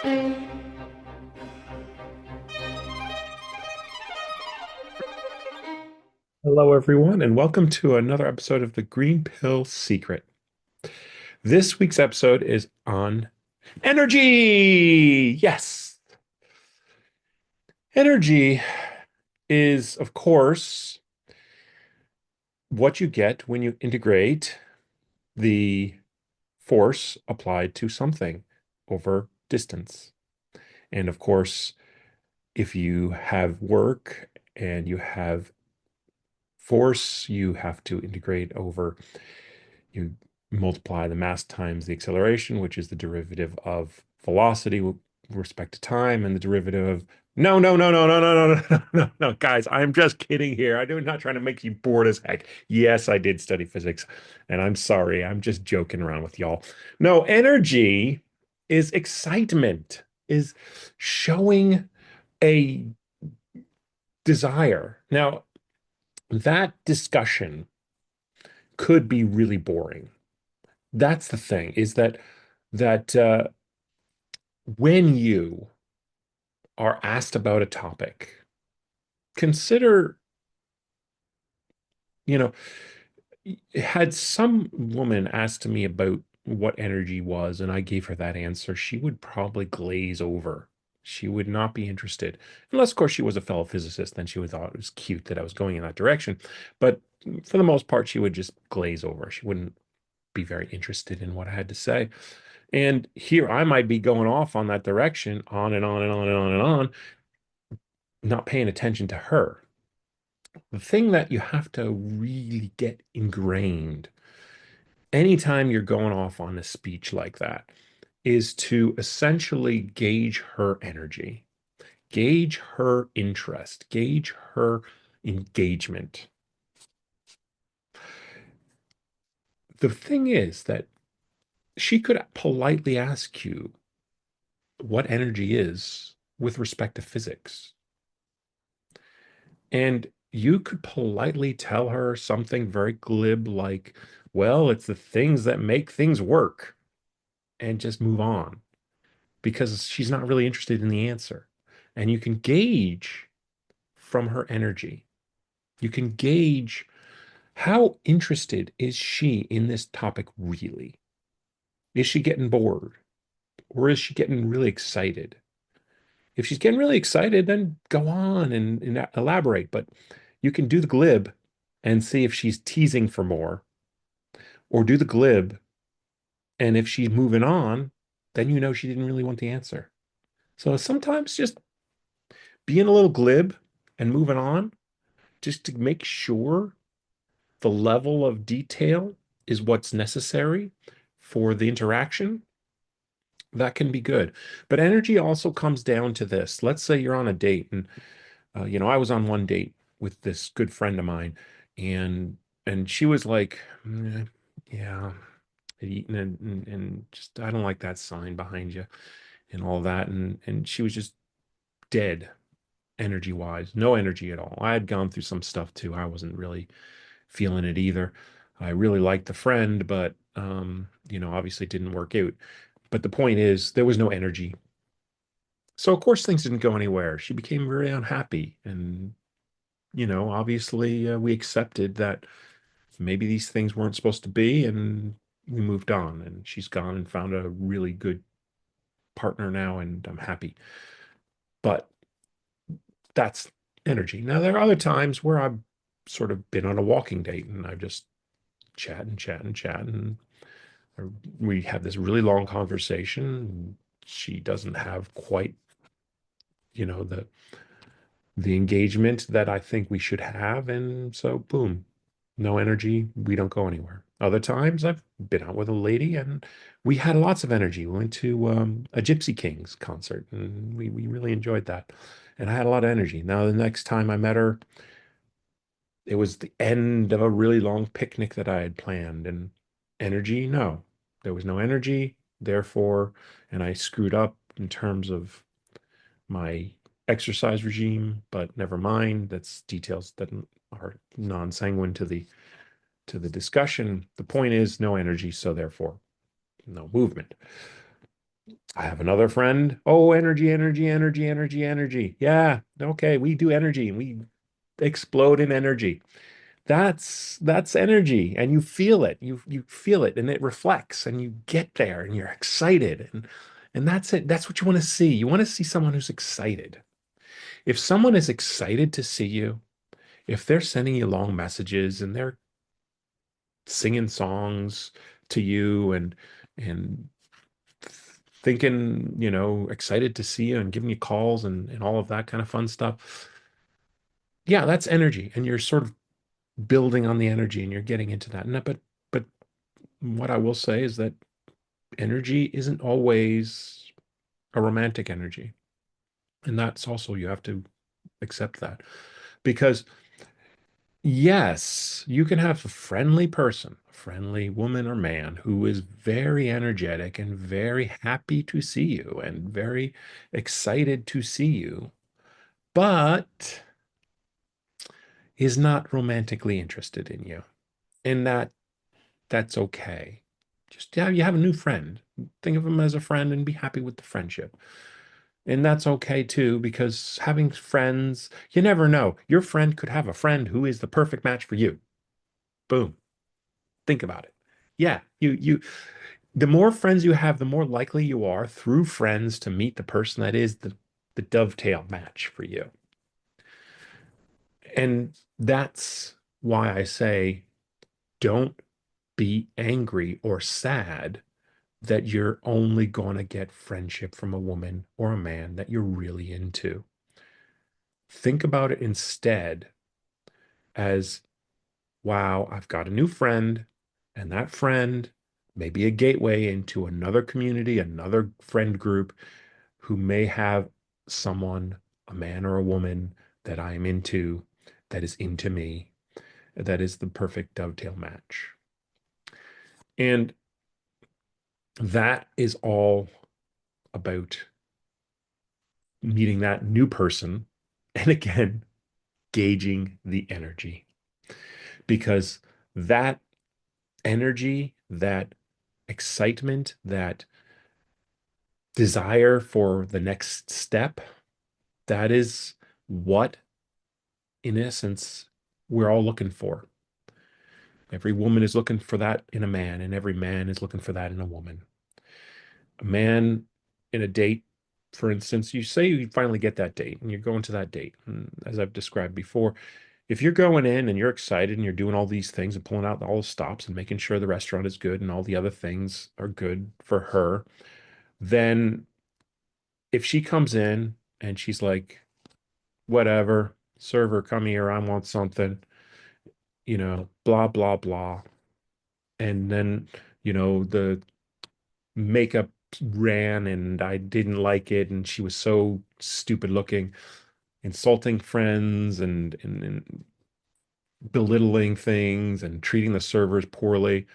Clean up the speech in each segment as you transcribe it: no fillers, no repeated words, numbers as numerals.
Hello, everyone, and welcome to another episode of the Green Pill Secret. This week's episode is on energy. Yes, energy is, of course, what you get when you integrate the force applied to something over distance. And of course, if you have work and you have force, you have to integrate over you multiply the mass times the acceleration, which is the derivative of velocity with respect to time, and the derivative of no, guys, I'm just kidding here. I'm not trying to make you bored as heck. Yes, I did study physics, and I'm sorry, I'm just joking around with y'all. No, energy is excitement, is showing a desire. Now, that discussion could be really boring. That's the thing, is that when you are asked about a topic, consider, you know, had some woman asked me about what energy was and I gave her that answer, she would probably glaze over. She would not be interested. Unless, of course, she was a fellow physicist, then she would thought it was cute that I was going in that direction. But for the most part, she would just glaze over. She wouldn't be very interested in what I had to say. And here I might be going off on that direction, on and on and on and on and on, not paying attention to her. The thing that you have to really get ingrained anytime you're going off on a speech like that is to essentially gauge her energy, gauge her interest, gauge her engagement. The thing is that she could politely ask you what energy is with respect to physics. And you could politely tell her something very glib like, well, it's the things that make things work, and just move on because she's not really interested in the answer. And you can gauge from her energy, you can gauge how interested is she in this topic really? Is she getting bored or is she getting really excited? If she's getting really excited, then go on and elaborate. But you can do the glib and see if she's teasing for more, or do the glib. And if she's moving on, then you know she didn't really want the answer. So sometimes just being a little glib and moving on, just to make sure the level of detail is what's necessary for the interaction, that can be good. But energy also comes down to this. Let's say you're on a date and I was on one date with this good friend of mine, and she was like, yeah, eating and just I don't like that sign behind you and all that, and she was just dead energy wise, no energy at all. I had gone through some stuff too. I wasn't really feeling it either. I really liked the friend, but obviously it didn't work out. But the point is, there was no energy. So of course things didn't go anywhere. She became very unhappy, and obviously we accepted that maybe these things weren't supposed to be, and we moved on. And she's gone and found a really good partner now, and I'm happy. But that's energy. Now there are other times where I've sort of been on a walking date, and I've just chat, and we have this really long conversation. She doesn't have quite, the engagement that I think we should have, and so boom, no energy, we don't go anywhere. Other times I've been out with a lady and we had lots of energy. We went to a Gypsy Kings concert and we really enjoyed that. And I had a lot of energy. Now, the next time I met her, it was the end of a really long picnic that I had planned, and energy, no, there was no energy. Therefore, and I screwed up in terms of my exercise regime, but never mind. That's details that are non-sanguine to the discussion. The point is no energy, so therefore no movement. I have another friend. Oh, energy, energy, energy, energy, energy. Yeah, okay, we do energy and we explode in energy. That's energy, and you feel it. You feel it, and it reflects, and you get there, and you're excited, and that's it. That's what you want to see. You want to see someone who's excited. If someone is excited to see you, if they're sending you long messages and they're singing songs to you and thinking, excited to see you and giving you calls and all of that kind of fun stuff. Yeah, that's energy. And you're sort of building on the energy and you're getting into that. But what I will say is that energy isn't always a romantic energy. And that's also, you have to accept that. Because yes, you can have a friendly person, a friendly woman or man who is very energetic and very happy to see you and very excited to see you, but is not romantically interested in you. And that's okay. Just yeah, you have a new friend. Think of him as a friend and be happy with the friendship. And that's okay too, because having friends, you never know. Your friend could have a friend who is the perfect match for you. Boom. Think about it. Yeah, the more friends you have, the more likely you are through friends to meet the person that is the dovetail match for you. And that's why I say don't be angry or sad that you're only going to get friendship from a woman or a man that you're really into. Think about it instead as, wow, I've got a new friend, and that friend may be a gateway into another community, another friend group who may have someone, a man or a woman that I am into, that is into me, that is the perfect dovetail match. And that is all about meeting that new person. And again, gauging the energy because that energy, that excitement, that desire for the next step, that is what, in essence, we're all looking for. Every woman is looking for that in a man, and every man is looking for that in a woman. A man in a date, for instance, you say you finally get that date and you're going to that date. And as I've described before, if you're going in and you're excited and you're doing all these things and pulling out all the stops and making sure the restaurant is good and all the other things are good for her, then if she comes in and she's like, whatever, server, come here, I want something, blah, blah, blah. And then, the makeup ran and I didn't like it and she was so stupid looking, insulting friends and belittling things and treating the servers poorly.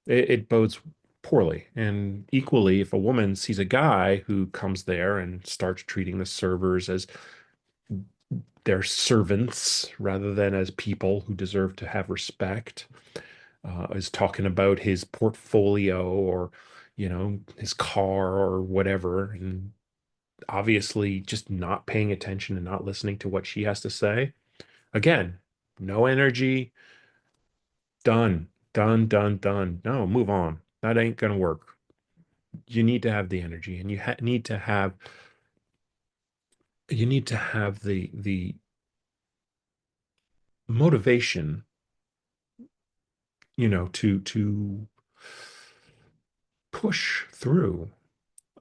It bodes poorly. And equally, if a woman sees a guy who comes there and starts treating the servers as their servants rather than as people who deserve to have respect, is talking about his portfolio or, his car or whatever, and obviously just not paying attention and not listening to what she has to say. Again, no energy, done, done, done, done. No, move on. That ain't gonna work. You need to have the energy, and you need to have the motivation, to push through,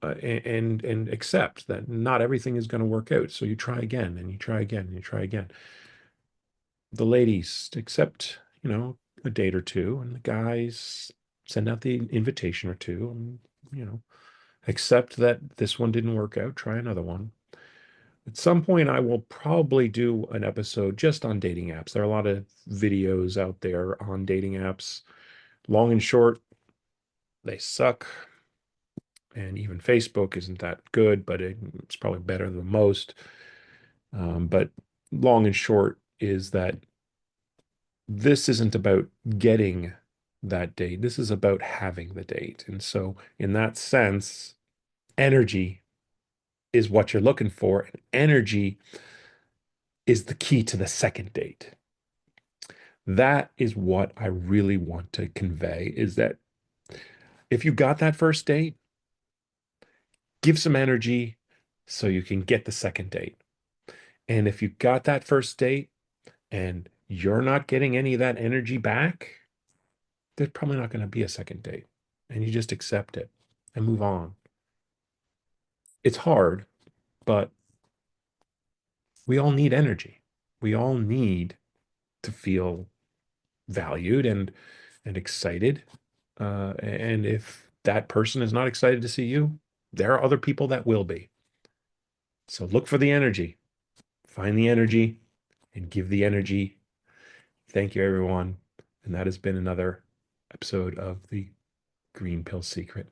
and accept that not everything is going to work out. So you try again, and you try again, and you try again. The ladies accept, a date or two, and the guys send out the invitation or two, and accept that this one didn't work out. Try another one. At some point, I will probably do an episode just on dating apps. There are a lot of videos out there on dating apps. Long and short, they suck. And even Facebook isn't that good, but it's probably better than most. But long and short is that this isn't about getting that date. This is about having the date. And so, in that sense, Energy is what you're looking for, and energy is the key to the second date. That is what I really want to convey is that if you got that first date, give some energy so you can get the second date. And if you got that first date and you're not getting any of that energy back, there's probably not going to be a second date. And you just accept it and move on. It's hard, but we all need energy. We all need to feel valued and excited. And if that person is not excited to see you, there are other people that will be. So look for the energy, find the energy, and give the energy. Thank you, everyone. And that has been another episode of the Green Pill Secret.